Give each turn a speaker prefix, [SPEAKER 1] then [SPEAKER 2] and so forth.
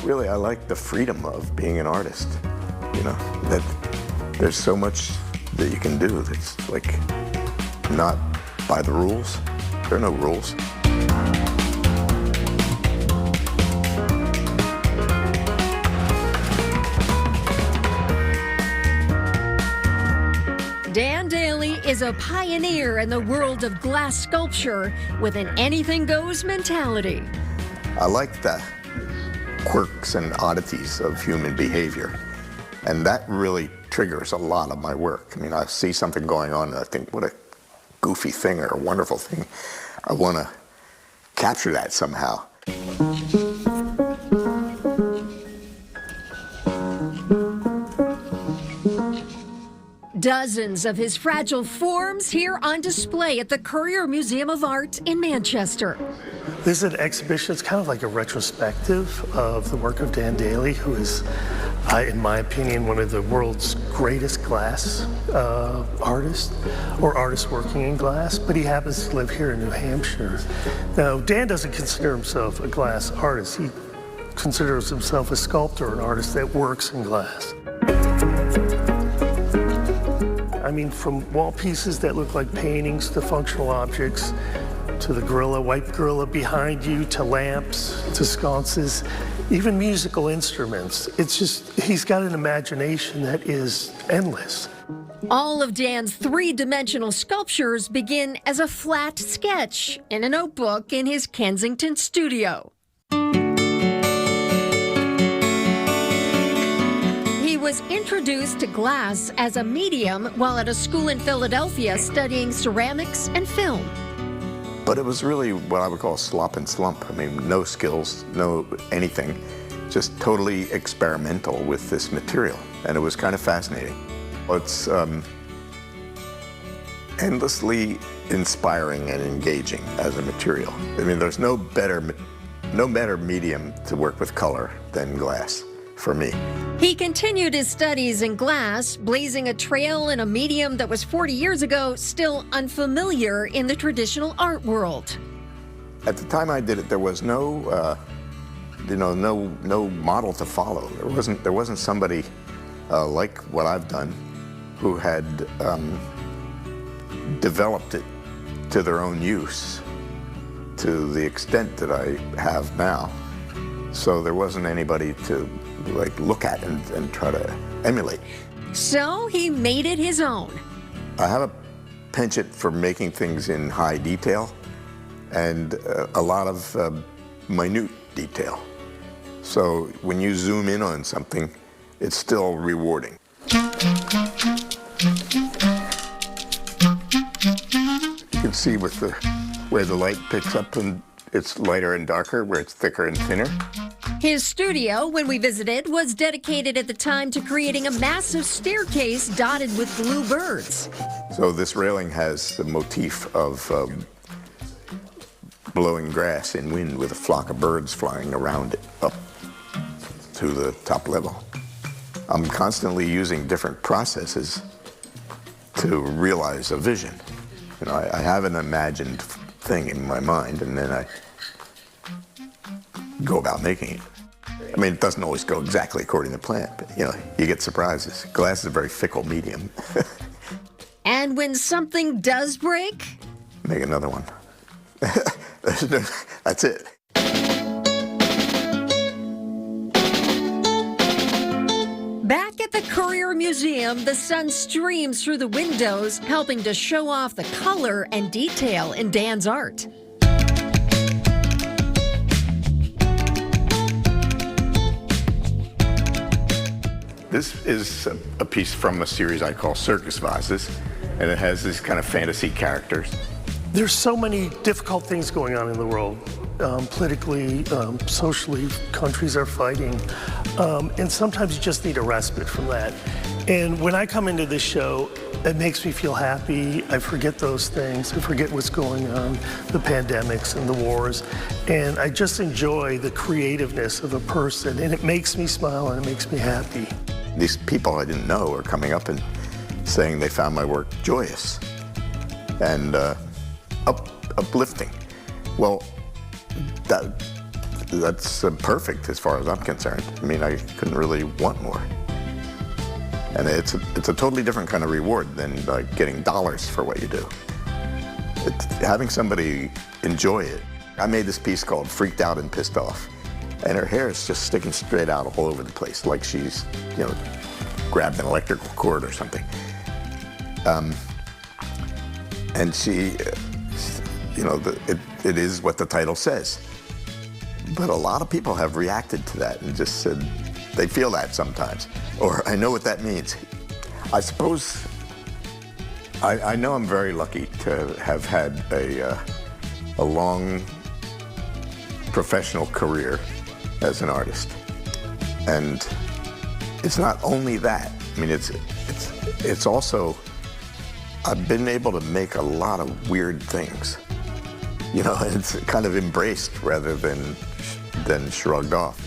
[SPEAKER 1] Really, I like the freedom of being an artist. You know, that there's so much that you can do that's like not by the rules. There are no rules.
[SPEAKER 2] Dan Dailey is a pioneer in the world of glass sculpture with an anything-goes mentality.
[SPEAKER 1] I like the quirks and oddities of human behavior, and that really triggers a lot of my work. I mean, I see something going on and I think, what a goofy thing or a wonderful thing. I want to capture that somehow.
[SPEAKER 2] Dozens of his fragile forms here on display at the Currier Museum of Art in Manchester.
[SPEAKER 3] This is an exhibition. It's kind of like a retrospective of the work of Dan Dailey, who is, in my opinion, one of the world's greatest glass artists, or artists working in glass, but he happens to live here in New Hampshire. Now, Dan doesn't consider himself a glass artist. He considers himself a sculptor, an artist that works in glass. I mean, from wall pieces that look like paintings to functional objects, to the gorilla, white gorilla behind you, to lamps, to sconces, even musical instruments. It's just, he's got an imagination that is endless.
[SPEAKER 2] All of Dan's three-dimensional sculptures begin as a flat sketch in a notebook in his Kensington studio. He was introduced to glass as a medium while at a school in Philadelphia studying ceramics and film.
[SPEAKER 1] But it was really what I would call slop and slump. I mean, no skills, no anything, just totally experimental with this material. And it was kind of fascinating. It's endlessly inspiring and engaging as a material. I mean, there's no better medium to work with color than glass, for me.
[SPEAKER 2] He continued his studies in glass, blazing a trail in a medium that was 40 years ago still unfamiliar in the traditional art world.
[SPEAKER 1] At the time I did it, there was no, no model to follow. There wasn't somebody like what I've done who had developed it to their own use to the extent that I have now. So there wasn't anybody to look at and try to emulate.
[SPEAKER 2] So he made it his own.
[SPEAKER 1] I have a penchant for making things in high detail and a lot of minute detail. So when you zoom in on something, it's still rewarding. You can see with where the light picks up and it's lighter and darker, where it's thicker and thinner.
[SPEAKER 2] His studio, when we visited, was dedicated at the time to creating a massive staircase dotted with blue birds.
[SPEAKER 1] So this railing has the motif of blowing grass in wind with a flock of birds flying around it up to the top level. I'm constantly using different processes to realize a vision. You know, I have an imagined thing in my mind, and then I go about making it. I mean, it doesn't always go exactly according to plan, but you know, you get surprises. Glass is a very fickle medium.
[SPEAKER 2] And when something does break?
[SPEAKER 1] Make another one. That's it.
[SPEAKER 2] Back at the Currier Museum, the sun streams through the windows, helping to show off the color and detail in Dan's art.
[SPEAKER 1] This is a piece from a series I call Circus Vases, and it has these kind of fantasy characters.
[SPEAKER 3] There's so many difficult things going on in the world. Politically, socially, countries are fighting. And sometimes you just need a respite from that. And when I come into this show, it makes me feel happy. I forget those things. I forget what's going on, the pandemics and the wars. And I just enjoy the creativeness of a person. And it makes me smile and it makes me happy.
[SPEAKER 1] These people I didn't know are coming up and saying they found my work joyous and uplifting. Well, that's perfect as far as I'm concerned. I mean, I couldn't really want more. And it's a totally different kind of reward than like getting dollars for what you do. It's having somebody enjoy it. I made this piece called Freaked Out and Pissed Off, and her hair is just sticking straight out all over the place, like she's, you know, grabbed an electrical cord or something. And she, you know, it is what the title says. But a lot of people have reacted to that and just said they feel that sometimes, or I know what that means. I suppose, I know I'm very lucky to have had a long professional career as an artist. And it's not only that. I mean, it's also, I've been able to make a lot of weird things. You know, it's kind of embraced rather than shrugged off.